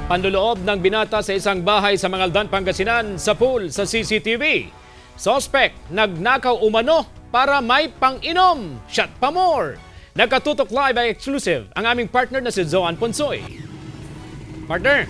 Panloloob ng binata sa isang bahay sa Mangaldan, Pangasinan sa pool sa CCTV. Suspect nagnakaw umano para may pang-inom. Shot pa more. Nagkatutok live ay exclusive ang aming partner na si Joan Ponsoy. Partner.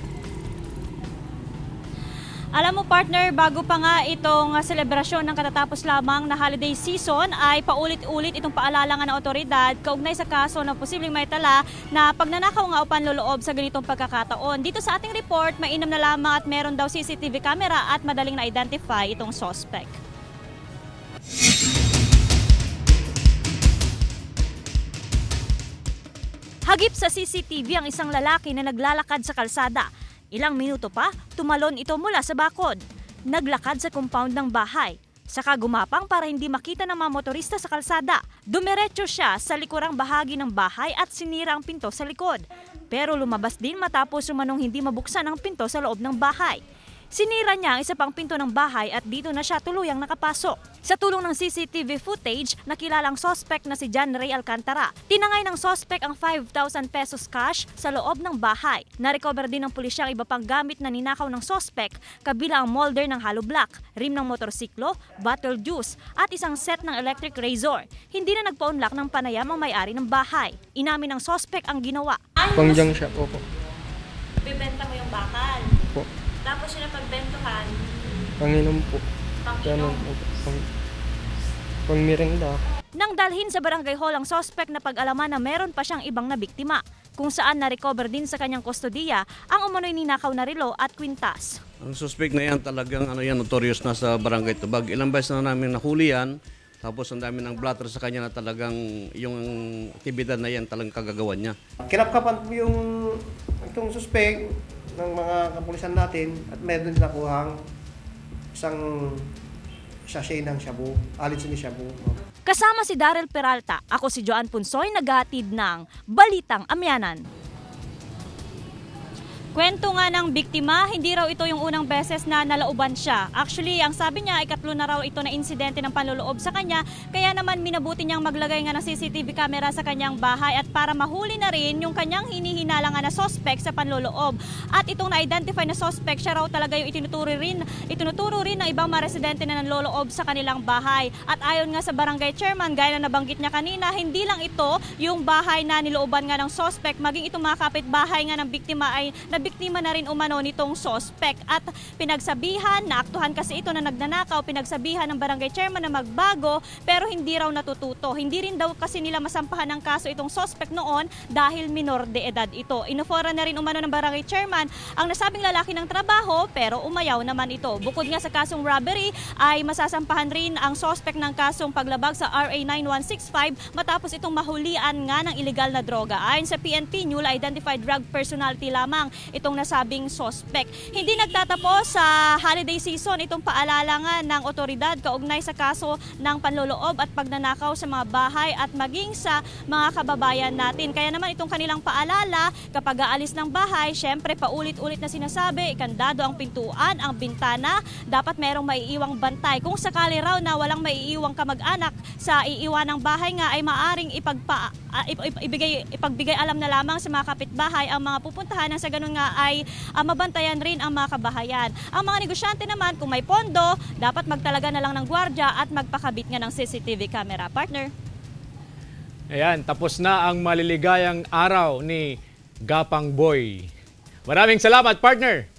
Alam mo partner, bago pa nga itong selebrasyon ng katatapos lamang na holiday season ay paulit-ulit itong paalala nga ng otoridad kaugnay sa kaso ng posibleng may tala na pagnanakaw nga o panloloob sa ganitong pagkakataon. Dito sa ating report, mainam na lamang at meron daw CCTV camera at madaling na-identify itong suspect. Hagip sa CCTV ang isang lalaki na naglalakad sa kalsada. Ilang minuto pa, tumalon ito mula sa bakod. Naglakad sa compound ng bahay. Saka gumapang para hindi makita ng mga motorista sa kalsada. Dumiretso siya sa likurang bahagi ng bahay at sinira ang pinto sa likod. Pero lumabas din matapos umanong hindi mabuksan ang pinto sa loob ng bahay. Sinira niya ang isa pang pinto ng bahay at dito na siya tuluyang nakapasok. Sa tulong ng CCTV footage, nakilalang suspect na si John Ray Alcantara. Tinangay ng suspect ang 5,000 pesos cash sa loob ng bahay. Narecover din ng pulisya ang iba pang gamit na ninakaw ng suspect, kabilang ang molder ng hollow block, rim ng motorsiklo, bottle juice at isang set ng electric razor. Hindi na nagpa-unlock ng panayam ang may-ari ng bahay. Inamin ng suspect ang ginawa. Pangjang siya po. Bibenta mo yung bakal? Po. Tapos siya napagbentuhan? Panginom po. Panginom? Pangmirenda. Nang dalhin sa barangay hall ang suspect na pag-alaman na meron pa siyang ibang nabiktima, kung saan na-recover din sa kanyang kustodiya ang umano'y ninakaw na relo at kwintas. Ang suspect na yan talagang notorious na sa barangay Tubag. Ilang beses na namin nahuli yan, tapos ang dami ng blatter sa kanya na talagang yung aktibidad na yan talagang kagagawan niya. Kinapkapan po itong suspect ng mga kapulisan natin at meron din nakuhang isang sachet ng shabu, alin ni shabu. Kasama si Daryl Peralta, ako si Joan Ponsoy, naghahatid ng Balitang Amyanan. Kwento nga ng biktima, hindi raw ito yung unang beses na nalauban siya. Actually, ang sabi niya, ikatlo na raw ito na insidente ng panloloob sa kanya, kaya naman minabuti niyang maglagay nga ng CCTV camera sa kanyang bahay at para mahuli na rin yung kanyang hinihinala nga na suspect sa panloloob. At itong na-identify na suspect, siya raw talaga yung itinuturo rin ng ibang mga residente na nanloloob sa kanilang bahay. At ayon nga sa barangay chairman, gaya na nabanggit niya kanina, hindi lang ito yung bahay na nilooban nga ng suspect, maging itong mga kapitbahay nga ng biktima ay biktima na rin umano nitong suspect at pinagsabihan, naaktuhan kasi ito na nagnanakaw, pinagsabihan ng barangay chairman na magbago pero hindi raw natututo. Hindi rin daw kasi nila masampahan ng kaso itong suspect noon dahil minor de edad ito. Inofora na rin umano ng barangay chairman ang nasabing lalaki ng trabaho pero umayaw naman ito. Bukod nga sa kasong robbery ay masasampahan rin ang suspect ng kasong paglabag sa RA 9165 matapos itong mahulian nga ng illegal na droga. Ayon sa PNP, newly identified drug personality lamang itong nasabing suspect. Hindi nagtatapos sa holiday season itong paalala nga ng otoridad kaugnay sa kaso ng panloloob at pagnanakaw sa mga bahay at maging sa mga kababayan natin. Kaya naman itong kanilang paalala kapag aalis ng bahay, syempre paulit-ulit na sinasabi, ikandado ang pintuan, ang bintana, dapat merong maiiwang bantay. Kung sakali raw na walang maiiwang kamag-anak sa iiwanang bahay nga ay maaring ipagbigay alam na lamang sa mga kapitbahay ang mga pupuntahan ng sa ganun nga ay mabantayan rin ang mga kabahayan. Ang mga negosyante naman kung may pondo, dapat magtalaga na lang ng gwardya at magpakabit nga ng CCTV camera. Partner. Ayan, tapos na ang maliligayang araw ni Gapang Boy. Maraming salamat, partner!